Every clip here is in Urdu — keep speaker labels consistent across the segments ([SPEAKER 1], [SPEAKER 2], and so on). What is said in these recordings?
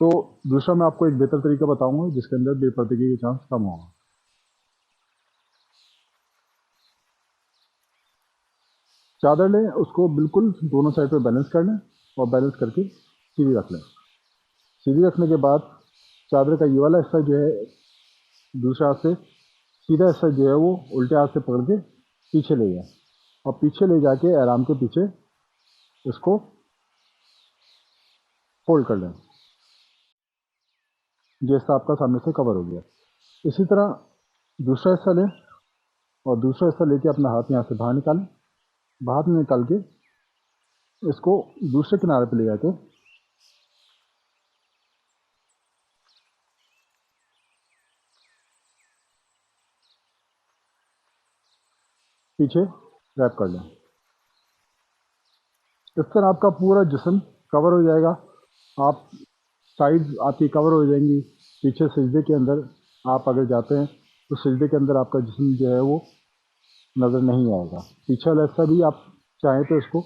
[SPEAKER 1] تو دوسرا میں آپ کو ایک بہتر طریقہ بتاؤں گا جس کے اندر بے پردگی کے چانس کم ہوگا. چادر لیں، اس کو بالکل دونوں سائڈ پہ بیلنس کر لیں اور بیلنس کر کے سیدھی رکھ لیں. سیدھی رکھنے کے بعد چادر کا یہ والا حصہ جو ہے دوسرے ہاتھ سے سیدھا حصہ جو ہے وہ الٹے ہاتھ سے پکڑ کے پیچھے لے جائیں اور پیچھے لے جا کے احرام کے پیچھے اس کو فولڈ کر لیں جیسا آپ کا سامنے سے کور ہو گیا. اسی طرح دوسرا حصہ لیں اور دوسرا حصہ لے کے اپنا ہاتھ یہاں سے باہر نکالیں. باہر نکال کے اس کو دوسرے کنارے پہ لے جا کے پیچھے ریپ کر لیں. اس طرح آپ کا پورا جسم کور ہو جائے گا. آپ سائڈ آپ کی کور ہو جائیں گی. پیچھے سجدے کے اندر آپ اگر جاتے ہیں تو سجدے کے اندر آپ کا جسم جو ہے وہ نظر نہیں آئے گا. پیچھے والا حصہ بھی آپ چاہیں تو اس کو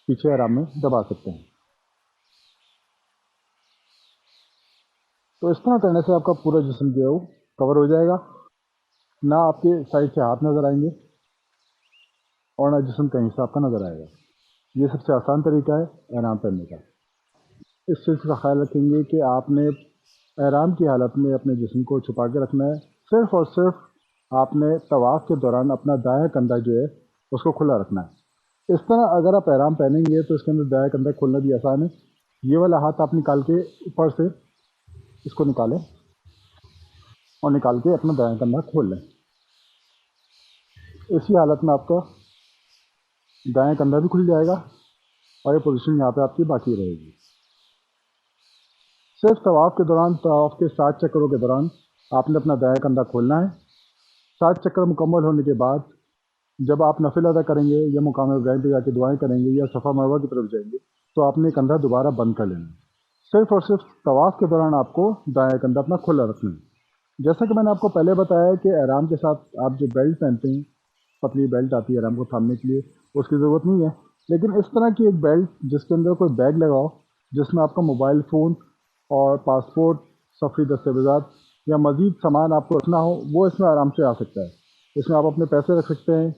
[SPEAKER 1] پیچھے آرام میں دبا سکتے ہیں. تو اس طرح کرنے سے آپ کا پورا جسم جو ہے وہ کور ہو جائے گا. نہ آپ کے سائڈ سے ہاتھ نظر آئیں گے اور نہ جسم کہیں سے آپ کا نظر آئے گا. یہ سب سے آسان طریقہ ہے احرام پہننے کا. اس چیز کا خیال رکھیں گے کہ آپ نے احرام کی حالت میں اپنے جسم کو چھپا کے رکھنا ہے. صرف اور صرف آپ نے طواف کے دوران اپنا دایاں کندھا جو ہے اس کو کھلا رکھنا ہے. اس طرح اگر آپ احرام پہنیں گے تو اس کے اندر دایاں کندھا کھولنا بھی آسان ہے. یہ والا ہاتھ آپ نکال کے اوپر سے اس کو نکالیں اور نکال کے اپنا دایاں کندھا کھول لیں. اسی حالت میں آپ کا دایاں کندھا بھی کھل جائے گا اور یہ پوزیشن یہاں پہ آپ کی باقی رہے گی. صرف طواف کے دوران، طواف کے 7 چکروں کے دوران آپ نے اپنا دایاں کندھا کھولنا ہے. 7 چکر مکمل ہونے کے بعد جب آپ نفل ادا کریں گے یا مقام ابراہیم پہ جا کے دعائیں کریں گے یا صفا مروہ کی طرف جائیں گے تو آپ نے کندھا دوبارہ بند کر لینا ہے. صرف اور صرف طواف کے دوران آپ کو دایاں کندھا اپنا کھلا رکھنا ہے. جیسا کہ میں نے آپ کو پہلے بتایا کہ احرام کے ساتھ آپ جو بیلٹ پہنتے ہیں، پتلی بیلٹ آتی ہے احرام کو تھامنے کے لیے، اس کی ضرورت نہیں ہے. لیکن اس طرح کی ایک بیلٹ جس کے اندر کوئی بیگ لگاؤ جس میں آپ کا موبائل فون اور پاسپورٹ، سفری دستاویزات یا مزید سامان آپ کو رکھنا ہو، وہ اس میں آرام سے آ سکتا ہے. اس میں آپ اپنے پیسے رکھ سکتے ہیں،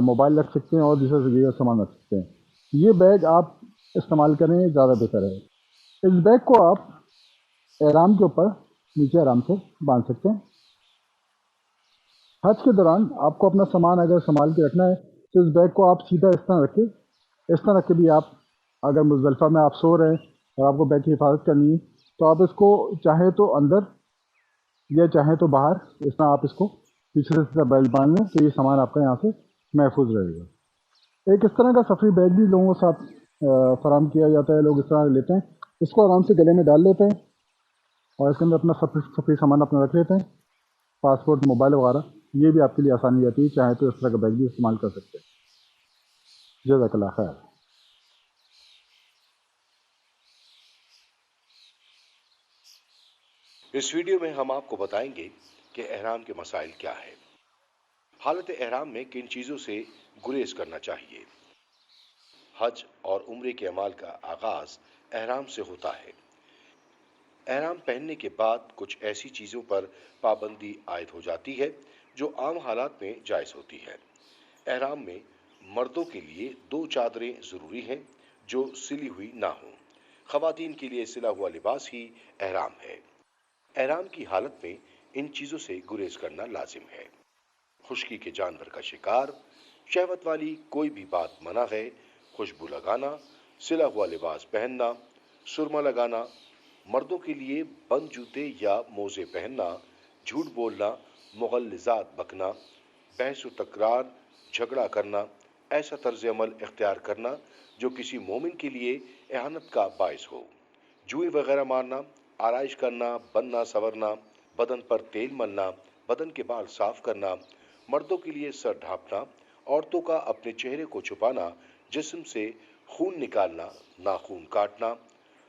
[SPEAKER 1] موبائل رکھ سکتے ہیں اور دوسرے سے دیگر سامان رکھ سکتے ہیں. یہ بیگ آپ استعمال کریں زیادہ بہتر ہے. اس بیگ کو آپ احرام کے اوپر نیچے آرام سے باندھ سکتے ہیں. حج کے دوران آپ کو اپنا سامان اگر سنبھال کے رکھنا ہے تو اس بیگ کو آپ سیدھا اس طرح رکھیں. اس طرح رکھ کے بھی آپ اگر مزدلفہ میں آپ سو رہے ہیں اور آپ کو بیگ کی حفاظت کرنی ہے تو آپ اس کو چاہے تو اندر یا چاہیں تو باہر اس طرح آپ اس کو پیچھے سے سیدھا بیلٹ باندھ لیں تو یہ سامان آپ کا یہاں سے محفوظ رہے گا. ایک اس طرح کا سفری بیگ بھی لوگوں کے ساتھ فراہم کیا جاتا ہے. لوگ اس طرح لیتے ہیں، اس کو آرام سے گلے میں ڈال لیتے ہیں اور اس کے اندر اپنا سفری سامان اپنا رکھ لیتے ہیں، پاسپورٹ، موبائل وغیرہ. یہ بھی آپ کے لیے آسانی رہتی ہے. چاہیں تو اس طرح کا بیگ بھی استعمال کر سکتے ہیں. جزاک اللہ خیر.
[SPEAKER 2] اس ویڈیو میں ہم آپ کو بتائیں گے کہ احرام کے مسائل کیا ہے، حالت احرام میں کن چیزوں سے گریز کرنا چاہیے. حج اور عمرے کے اعمال کا آغاز احرام سے ہوتا ہے. احرام پہننے کے بعد کچھ ایسی چیزوں پر پابندی عائد ہو جاتی ہے جو عام حالات میں جائز ہوتی ہے. احرام میں مردوں کے لیے 2 چادریں ضروری ہیں جو سلی ہوئی نہ ہوں. خواتین کے لیے سلا ہوا لباس ہی احرام ہے. احرام کی حالت میں ان چیزوں سے گریز کرنا لازم ہے. خشکی کے جانور کا شکار، شہوت والی کوئی بھی بات منع ہے، خوشبو لگانا، سلا ہوا لباس پہننا، سرما لگانا، مردوں کے لیے بند جوتے یا موزے پہننا، جھوٹ بولنا، مغلظات بکنا، بحث و تکرار، جھگڑا کرنا، ایسا طرز عمل اختیار کرنا جو کسی مومن کے لیے اہانت کا باعث ہو، جوئیں وغیرہ مارنا، آرائش کرنا، بننا سورنا، بدن پر تیل ملنا، بدن کے بال صاف کرنا، مردوں کے لیے سر ڈھانپنا، عورتوں کا اپنے چہرے کو چھپانا، جسم سے خون نکالنا، ناخون کاٹنا،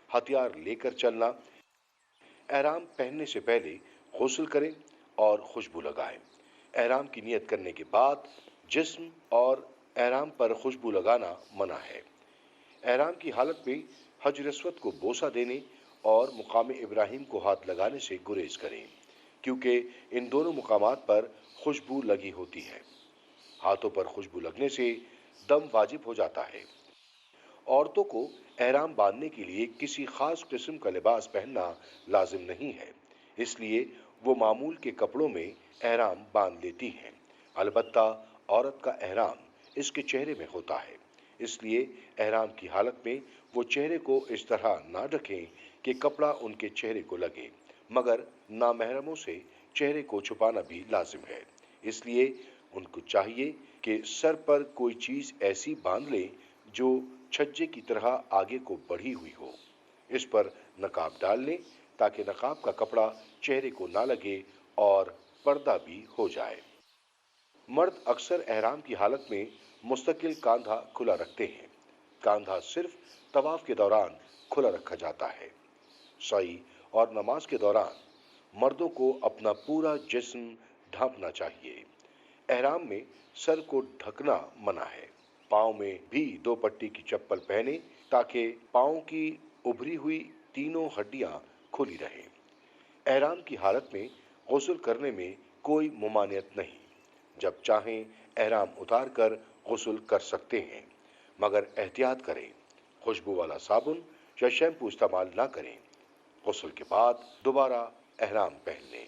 [SPEAKER 2] ہتھیار لے کر چلنا. احرام پہننے سے پہلے غسل کریں اور خوشبو لگائیں. احرام کی نیت کرنے کے بعد جسم اور احرام پر خوشبو لگانا منع ہے. احرام کی حالت میں حجر اسود کو بوسہ دینے اور مقام ابراہیم کو ہاتھ لگانے سے گریز کریں، کیونکہ ان دونوں مقامات پر خوشبو لگی ہوتی ہے۔ ہاتھوں پر خوشبو لگنے سے دم واجب ہو جاتا ہے۔ عورتوں کو احرام باندھنے کے لیے کسی خاص قسم کا لباس پہننا لازم نہیں ہے، اس لیے وہ معمول کے کپڑوں میں احرام باندھ لیتی ہیں۔ البتہ عورت کا احرام اس کے چہرے میں ہوتا ہے، اس لیے احرام کی حالت میں وہ چہرے کو اس طرح نہ ڈھکیں کہ کپڑا ان کے چہرے کو لگے، مگر نامحرموں سے چہرے کو چھپانا بھی لازم ہے۔ اس لیے ان کو چاہیے کہ سر پر کوئی چیز ایسی باندھ لیں جو چھجے کی طرح آگے کو بڑھی ہوئی ہو۔ اس پر نقاب ڈال لیں تاکہ نقاب کا کپڑا چہرے کو نہ لگے اور پردہ بھی ہو جائے۔ مرد اکثر احرام کی حالت میں مستقل کاندھا کھلا رکھتے ہیں۔ کاندھا صرف طواف کے دوران کھلا رکھا جاتا ہے۔ سعی اور نماز کے دوران مردوں کو اپنا پورا جسم ڈھانپنا چاہیے۔ احرام میں سر کو ڈھکنا منع ہے۔ پاؤں میں بھی 2 پٹی کی چپل پہنیں تاکہ پاؤں کی ابھری ہوئی تینوں ہڈیاں کھلی رہیں۔ احرام کی حالت میں غسل کرنے میں کوئی ممانعت نہیں۔ جب چاہیں احرام اتار کر غسل کر سکتے ہیں، مگر احتیاط کریں، خوشبو والا صابن یا شیمپو استعمال نہ کریں۔ غسل کے بعد دوبارہ احرام پہن لیں۔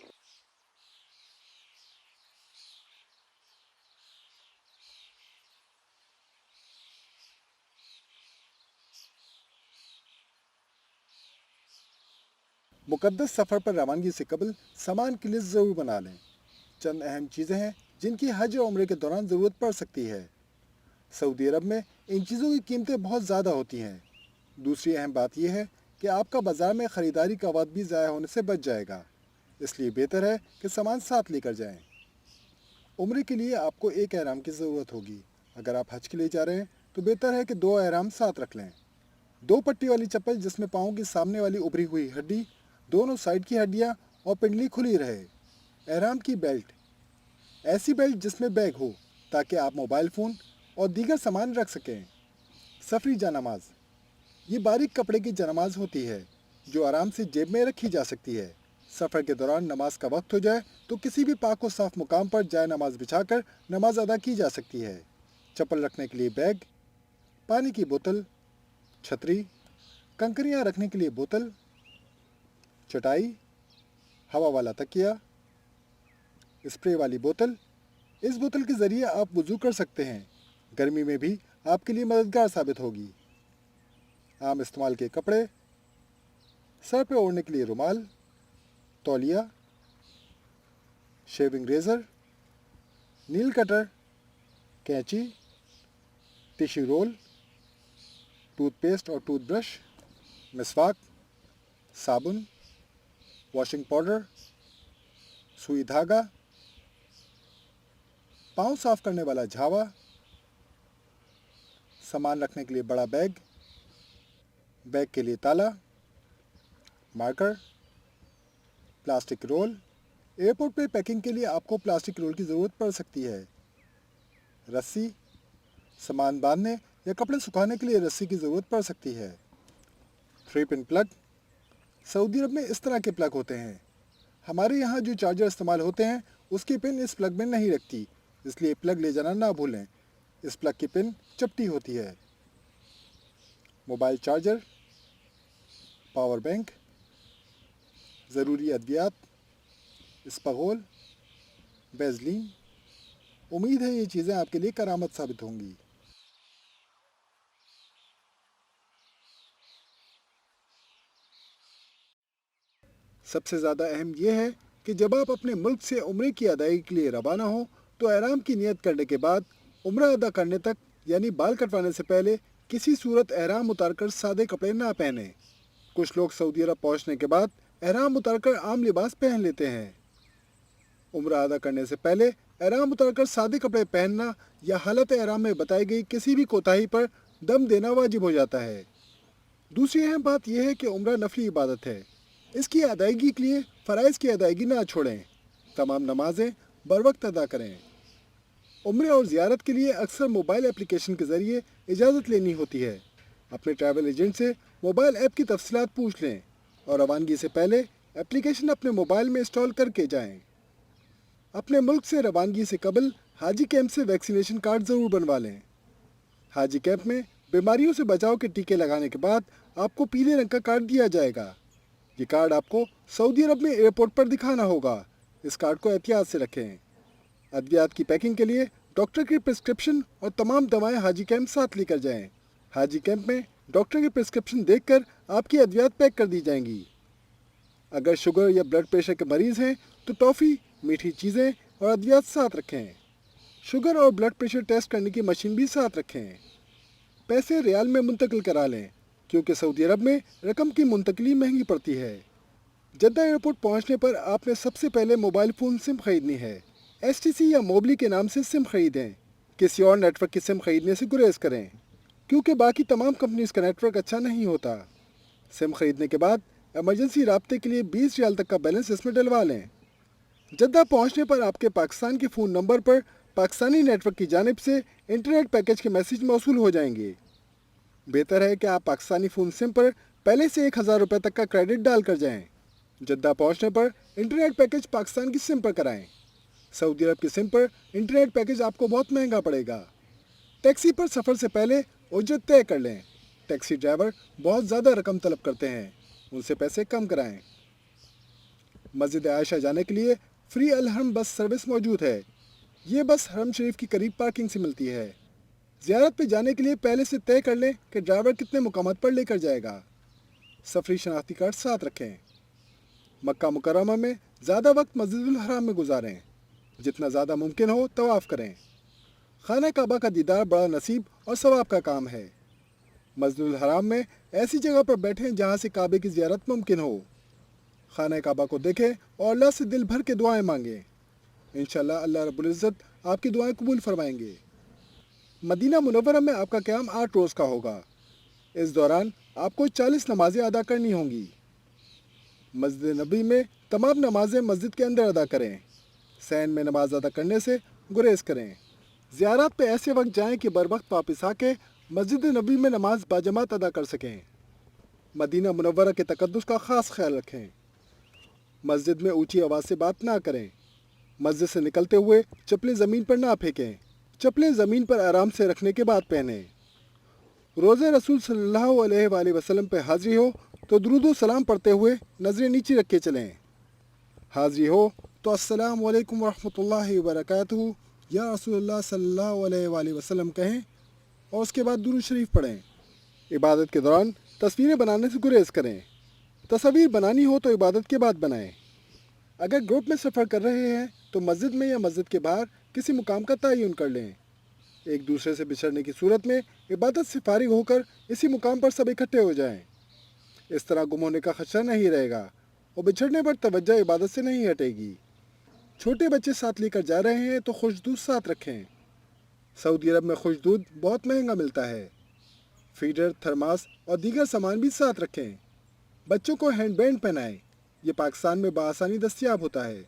[SPEAKER 3] مقدس سفر پر روانگی سے قبل سامان کی لسٹ ضرور بنا لیں۔ چند اہم چیزیں ہیں جن کی حج اور عمرے کے دوران ضرورت پڑ سکتی ہے۔ سعودی عرب میں ان چیزوں کی قیمتیں بہت زیادہ ہوتی ہیں۔ دوسری اہم بات یہ ہے کہ آپ کا بازار میں خریداری کا وقت بھی ضائع ہونے سے بچ جائے گا، اس لیے بہتر ہے کہ سامان ساتھ لے کر جائیں۔ عمرے کے لیے آپ کو ایک احرام کی ضرورت ہوگی۔ اگر آپ حج کے لیے جا رہے ہیں تو بہتر ہے کہ 2 احرام ساتھ رکھ لیں۔ 2 پٹی والی چپل جس میں پاؤں کی سامنے والی ابھری ہوئی ہڈی، دونوں سائڈ کی ہڈیاں اور پنڈلی کھلی رہے۔ احرام کی بیلٹ، ایسی بیلٹ جس میں بیگ ہو تاکہ آپ موبائل فون اور دیگر سامان رکھ سکیں۔ سفری جانماز، یہ باریک کپڑے کی جانماز ہوتی ہے جو آرام سے جیب میں رکھی جا سکتی ہے۔ سفر کے دوران نماز کا وقت ہو جائے تو کسی بھی پاک و صاف مقام پر جائے نماز بچھا کر نماز ادا کی جا سکتی ہے۔ چپل رکھنے کے لیے بیگ، پانی کی بوتل، چھتری، کنکریاں رکھنے کے لیے بوتل، چٹائی، ہوا والا تکیہ، اسپرے والی بوتل۔ اس بوتل کے ذریعے آپ وضو کر سکتے ہیں، گرمی میں بھی آپ کے لیے مددگار ثابت ہوگی۔ عام استعمال کے کپڑے، سر پہ اوڑھنے کے لیے رومال، تولیہ، شیونگ ریزر، نیل کٹر، کینچی، ٹیشو رول، ٹوتھ پیسٹ اور ٹوتھ برش، مسواک، صابن، واشنگ پاؤڈر، سوئی دھاگا، پاؤں صاف کرنے والا جھاوا، سامان رکھنے کے لیے بڑا بیگ، بیگ کے لیے تالا، مارکر، پلاسٹک رول۔ ایئرپورٹ پہ پیکنگ کے لیے آپ کو پلاسٹک رول کی ضرورت پڑ سکتی ہے۔ رسی، سامان باندھنے یا کپڑے سکھانے کے لیے رسی کی ضرورت پڑ سکتی ہے۔ 3 پن پلگ، سعودی عرب میں اس طرح کے پلگ ہوتے ہیں۔ ہمارے یہاں جو چارجر استعمال ہوتے ہیں اس کی پن اس پلگ میں نہیں رکھتی، اس لیے پلگ لے جانا نہ بھولیں، اس پلگ کی پن چپٹی ہوتی ہے۔ موبائل چارجر، پاور بینک، ضروری ادویات، اسپغول، بیزلین۔ امید ہے یہ چیزیں آپ کے لیے کرامت ثابت ہوں گی۔ سب سے زیادہ اہم یہ ہے کہ جب آپ اپنے ملک سے عمرے کی ادائیگی کے لیے روانہ ہوں تو احرام کی نیت کرنے کے بعد عمرہ ادا کرنے تک، یعنی بال کٹوانے سے پہلے، کسی صورت احرام اتار کر سادے کپڑے نہ پہنیں۔ کچھ لوگ سعودی عرب پہنچنے کے بعد احرام اتار کر عام لباس پہن لیتے ہیں۔ عمرہ ادا کرنے سے پہلے احرام اتار کر سادے کپڑے پہننا یا حالت احرام میں بتائی گئی کسی بھی کوتاہی پر دم دینا واجب ہو جاتا ہے۔ دوسری اہم بات یہ ہے کہ عمرہ نفلی عبادت ہے، اس کی ادائیگی کے لیے فرائض کی ادائیگی نہ چھوڑیں، تمام نمازیں بروقت ادا کریں۔ عمرے اور زیارت کے لیے اکثر موبائل اپلیکیشن کے ذریعے اجازت لینی ہوتی ہے۔ اپنے ٹریول ایجنٹ سے موبائل ایپ کی تفصیلات پوچھ لیں۔ اور روانگی سے پہلے اپلیکیشن اپنے موبائل میں انسٹال کر کے جائیں۔ اپنے ملک سے روانگی سے قبل حاجی کیمپ سے ویکسینیشن کارڈ ضرور بنوا لیں۔ حاجی کیمپ میں بیماریوں سے بچاؤ کے ٹیکے لگانے کے بعد آپ کو پیلے رنگ کا کارڈ دیا جائے گا۔ یہ کارڈ آپ کو سعودی عرب میں ایئرپورٹ پر دکھانا ہوگا۔ اس کارڈ کو احتیاط سے رکھیں۔ ادویات کی پیکنگ کے لیے ڈاکٹر کی پرسکرپشن اور تمام دوائیں حاجی کیمپ ساتھ لے کر جائیں۔ حاجی کیمپ میں ڈاکٹر کی پرسکرپشن دیکھ کر آپ کی ادویات پیک کر دی جائیں گی۔ اگر شوگر یا بلڈ پریشر کے مریض ہیں تو ٹافی، میٹھی چیزیں اور ادویات ساتھ رکھیں۔ شوگر اور بلڈ پریشر ٹیسٹ کرنے کی مشین بھی ساتھ رکھیں۔ پیسے ریال میں منتقل کرا لیں کیونکہ سعودی عرب میں رقم کی منتقلی مہنگی پڑتی ہے۔ جدہ ایئرپورٹ پہنچنے پر آپ نے سب سے پہلے موبائل فون سم خریدنی ہے۔ ایس ٹی سی یا موبلی کے نام سے سم خریدیں۔ کسی اور نیٹ ورک کی سم خریدنے سے گریز کریں کیونکہ باقی تمام کمپنیز کا نیٹ ورک اچھا نہیں ہوتا۔ سم خریدنے کے بعد ایمرجنسی رابطے کے لیے 20 ریال تک کا بیلنس اس میں ڈلوا لیں۔ جدہ پہنچنے پر آپ کے پاکستان کے فون نمبر پر پاکستانی نیٹ ورک کی جانب سے انٹرنیٹ پیکج کے میسیج موصول ہو جائیں گے۔ بہتر ہے کہ آپ پاکستانی فون سم پر پہلے سے 1000 روپے تک کا کریڈٹ ڈال کر جائیں۔ جدہ پہنچنے پر انٹرنیٹ پیکج پاکستان کی سم پر کرائیں۔ سعودی عرب کی سم پر انٹرنیٹ پیکج آپ کو بہت مہنگا پڑے گا۔ ٹیکسی پر سفر سے پہلے اجرت طے کر لیں۔ ٹیکسی ڈرائیور بہت زیادہ رقم طلب کرتے ہیں، ان سے پیسے کم کرائیں۔ مسجد عائشہ جانے کے لیے فری الحرم بس سروس موجود ہے۔ یہ بس حرم شریف کی قریب پارکنگ سے ملتی ہے۔ زیارت پہ جانے کے لیے پہلے سے طے کر لیں کہ ڈرائیور کتنے مقامات پر لے کر جائے گا۔ سفری شناختی کارڈ ساتھ رکھیں۔ مکہ مکرمہ میں زیادہ وقت مسجد الحرام میں گزاریں۔ جتنا زیادہ ممکن ہو طواف کریں۔ خانہ کعبہ کا دیدار بڑا نصیب اور ثواب کا کام ہے۔ مسجد الحرام میں ایسی جگہ پر بیٹھیں جہاں سے کعبے کی زیارت ممکن ہو۔ خانہ کعبہ کو دیکھیں اور اللہ سے دل بھر کے دعائیں مانگیں۔ انشاءاللہ اللہ رب العزت آپ کی دعائیں قبول فرمائیں گے۔ مدینہ منورہ میں آپ کا قیام 8 روز کا ہوگا۔ اس دوران آپ کو 40 نمازیں ادا کرنی ہوں گی۔ مسجد نبی میں تمام نمازیں مسجد کے اندر ادا کریں۔ سین میں نماز ادا کرنے سے گریز کریں۔ زیارات پہ ایسے وقت جائیں کہ بر وقت واپس آ کے مسجد نبی میں نماز باجماعت ادا کر سکیں۔ مدینہ منورہ کے تقدس کا خاص خیال رکھیں۔ مسجد میں اونچی آواز سے بات نہ کریں۔ مسجد سے نکلتے ہوئے چپلیں زمین پر نہ پھینکیں۔ چپلیں زمین پر آرام سے رکھنے کے بعد پہنیں۔ روزے رسول صلی اللہ علیہ وآلہ وسلم پہ حاضری ہو تو درود و سلام پڑھتے ہوئے نظریں نیچے رکھ کے چلیں۔ حاضری ہو تو السلام علیکم ورحمۃ اللہ وبرکاتہ یا رسول اللہ صلی اللہ علیہ وآلہ وسلم کہیں اور اس کے بعد درود شریف پڑھیں۔ عبادت کے دوران تصویریں بنانے سے گریز کریں۔ تصاویر بنانی ہو تو عبادت کے بعد بنائیں۔ اگر گروپ میں سفر کر رہے ہیں تو مسجد میں یا مسجد کے باہر کسی مقام کا تعین کر لیں۔ ایک دوسرے سے بچھڑنے کی صورت میں عبادت سے فارغ ہو کر اسی مقام پر سب اکٹھے ہو جائیں۔ اس طرح گم ہونے کا خدشہ نہیں رہے گا اور بچھڑنے پر توجہ عبادت سے نہیں ہٹے گی۔ چھوٹے بچے ساتھ لے کر جا رہے ہیں تو خوش دودھ ساتھ رکھیں۔ سعودی عرب میں خوش دودھ بہت مہنگا ملتا ہے۔ فیڈر، تھرماس اور دیگر سامان بھی ساتھ رکھیں۔ بچوں کو ہینڈ بینڈ پہنائیں۔ یہ پاکستان میں بآسانی دستیاب ہوتا ہے۔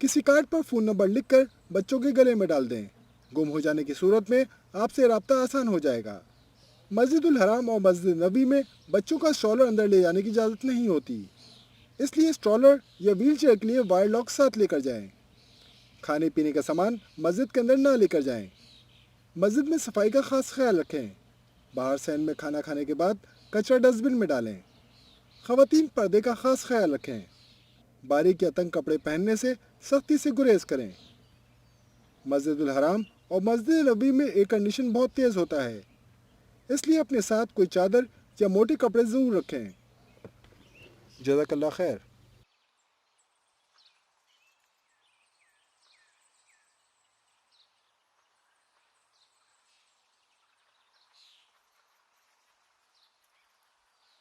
[SPEAKER 3] کسی کارڈ پر فون نمبر لکھ کر بچوں کے گلے میں ڈال دیں۔ گم ہو جانے کی صورت میں آپ سے رابطہ آسان ہو جائے گا۔ مسجد الحرام اور مسجد نبی میں بچوں کا اسٹرالر اندر لے جانے کی اجازت نہیں ہوتی، اس لیے اسٹرالر یا ویل چیئر کے لیے وائر لاک ساتھ لے کر جائیں۔ کھانے پینے کا سامان مسجد کے اندر نہ لے کر جائیں۔ مسجد میں صفائی کا خاص خیال رکھیں۔ باہر سین میں کھانا کھانے کے بعد کچرا ڈسٹ بن میں ڈالیں۔ خواتین پردے کا خاص خیال رکھیں۔ باریک یا تنگ کپڑے پہننے سے سختی سے گریز کریں۔ مسجد الحرام اور مسجد نبوی میں ایئر کنڈیشن بہت تیز ہوتا ہے، اس لیے اپنے ساتھ کوئی چادر یا موٹے کپڑے ضرور رکھیں۔ جزاک اللہ خیر۔